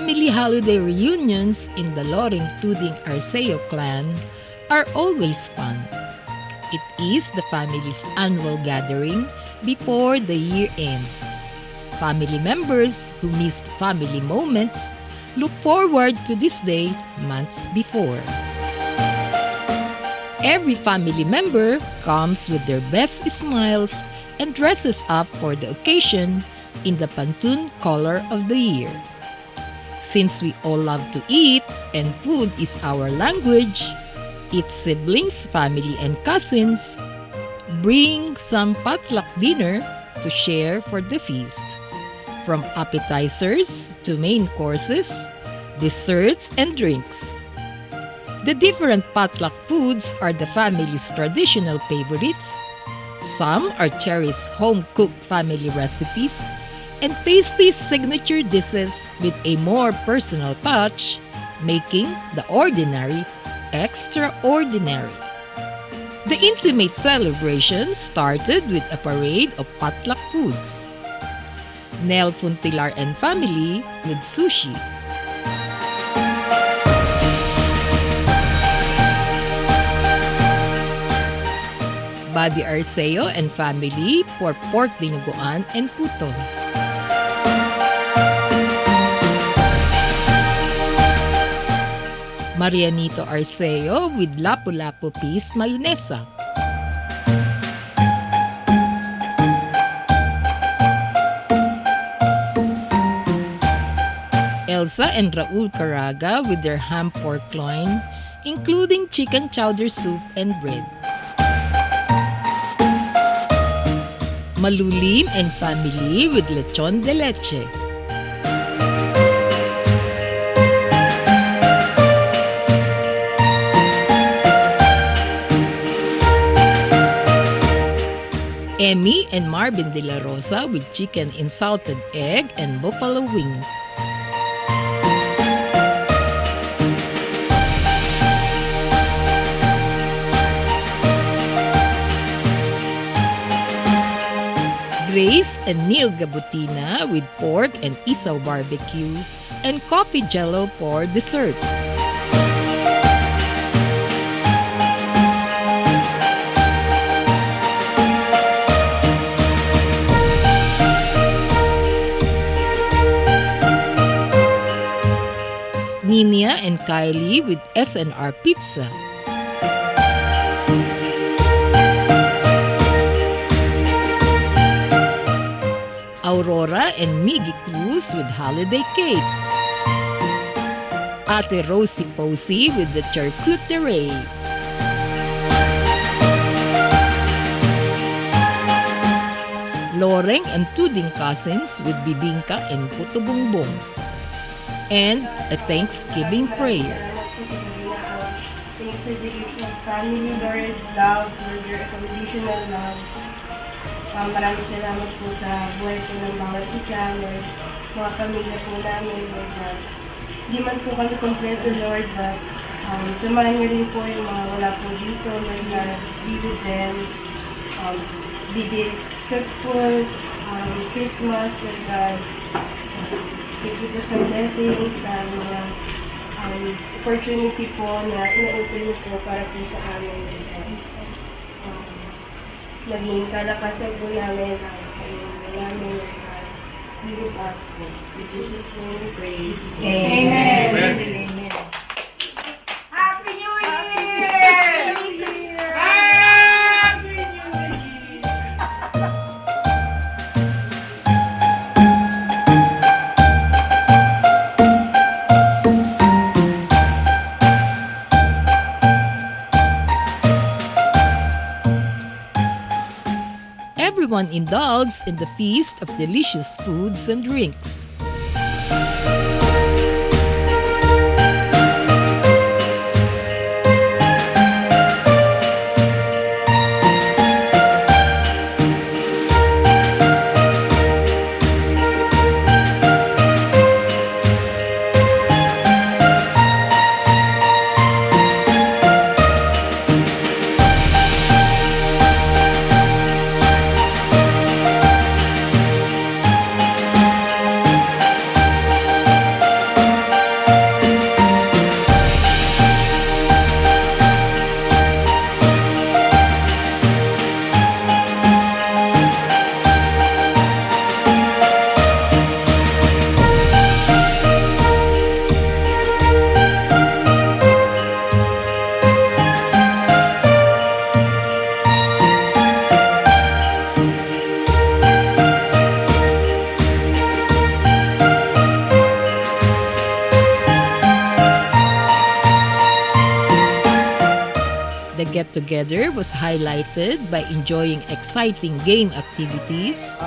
family holiday reunions in the Loreng-Tuding Arceo Clan are always fun. It is the family's annual gathering before the year ends. Family members who missed family moments look forward to this day months before. Every family member comes with their best smiles and dresses up for the occasion in the Pantone color of the year. Since we all love to eat and food is our language, its siblings, family, and cousins bring some potluck dinner to share for the feast. From appetizers to main courses, desserts, and drinks. The different potluck foods are the family's traditional favorites. Some are cherished home-cooked family recipes and tasty signature dishes with a more personal touch, making the ordinary extraordinary. The intimate celebration started with a parade of potluck foods. Nel Funtilar and family with sushi. Buddy Arceo and family for pork dinuguan and puto. Marianito Arceo with lapu-lapu peas mayonesa. Elsa and Raul Caraga with their ham pork loin, including chicken chowder soup and bread. Malulim and family with lechon de leche. Emmy and Marvin de la Rosa with chicken in salted egg and buffalo wings. Grace and Neil Gabutina with pork and isaw barbecue and coffee jello for dessert. Ninia and Kylie with SNR Pizza. Aurora and Miggy Cruz with holiday cake. Ate Rosie Posey with the charcuterie. Loreng and Tuding cousins with bibingka and puto bongbong. And a Thanksgiving prayer. Thank you for the family, Lord, love, for your unconditional love. Maraming salamat po sa buhay po ng bawat isa, Lord. Mga pamilya po namin, Lord. Hindi man po kami kompleto, Lord, but samahan niyo rin po yung mga wala po dito, Lord, na be with them. Be this fruitful Christmas, Lord God. Thank you po sa blessings, sa mga opportunity po na ina-open niyo po para po sa amin, Lord. Maging kalakasan po namin ang kailangan namin with us po. In Jesus' name we pray. Amen. Amen. Amen. Happy New Year! Happy New Year! Happy New Year! Everyone indulges in the feast of delicious foods and drinks. get-together was highlighted by enjoying exciting game activities,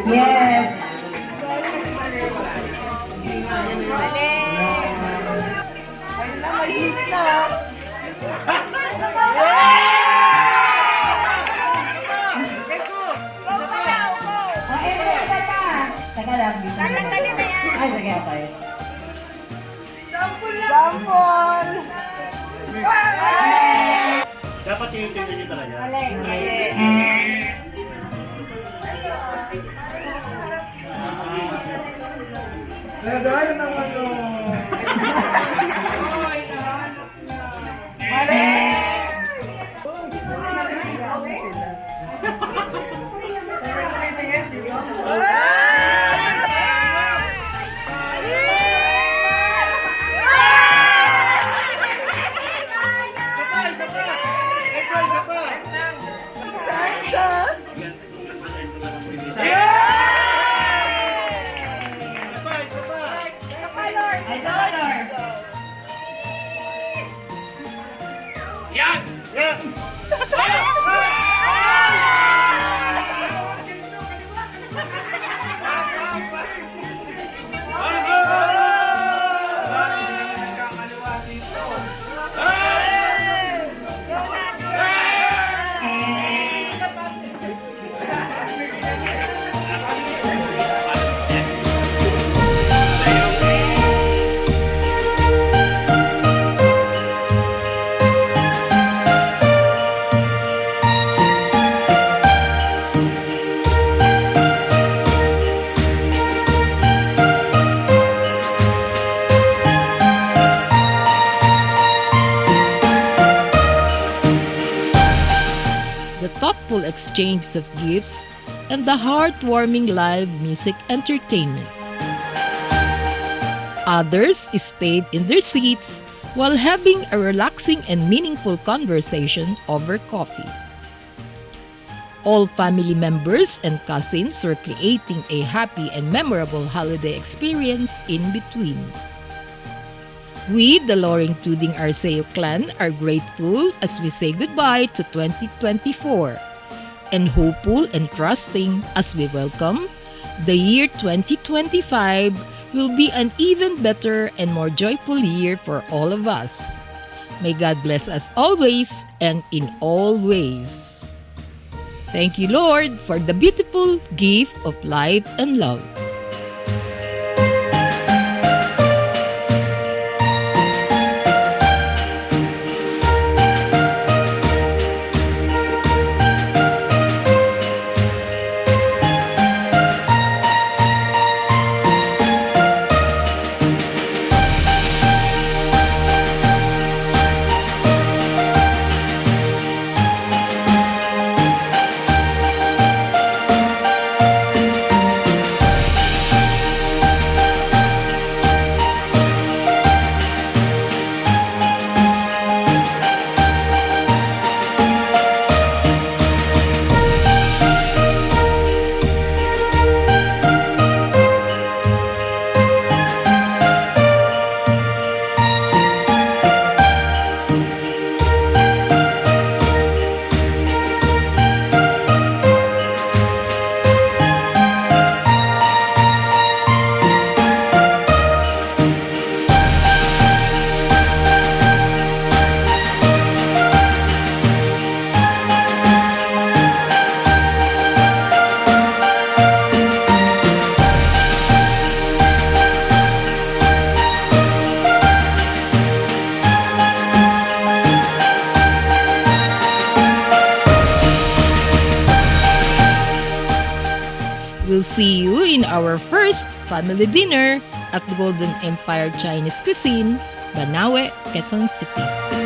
Yes. Teka lang. Ay, sige, okay. Sampol! Dapat tinitingnan niyo talaga. Nagaya ng ano. the thoughtful exchange of gifts, and the heartwarming live music entertainment. Others stayed in their seats while having a relaxing and meaningful conversation over coffee. All family members and cousins were creating a happy and memorable holiday experience in between. We, the Loreng-Tuding Arceo Clan, are grateful as we say goodbye to 2024 and hopeful and trusting as we welcome the year 2025 will be an even better and more joyful year for all of us. May God bless us always and in all ways. Thank you, Lord, for the beautiful gift of life and love. We'll see you in our first family dinner at Golden Empire Chinese Cuisine, Banawe, Quezon City.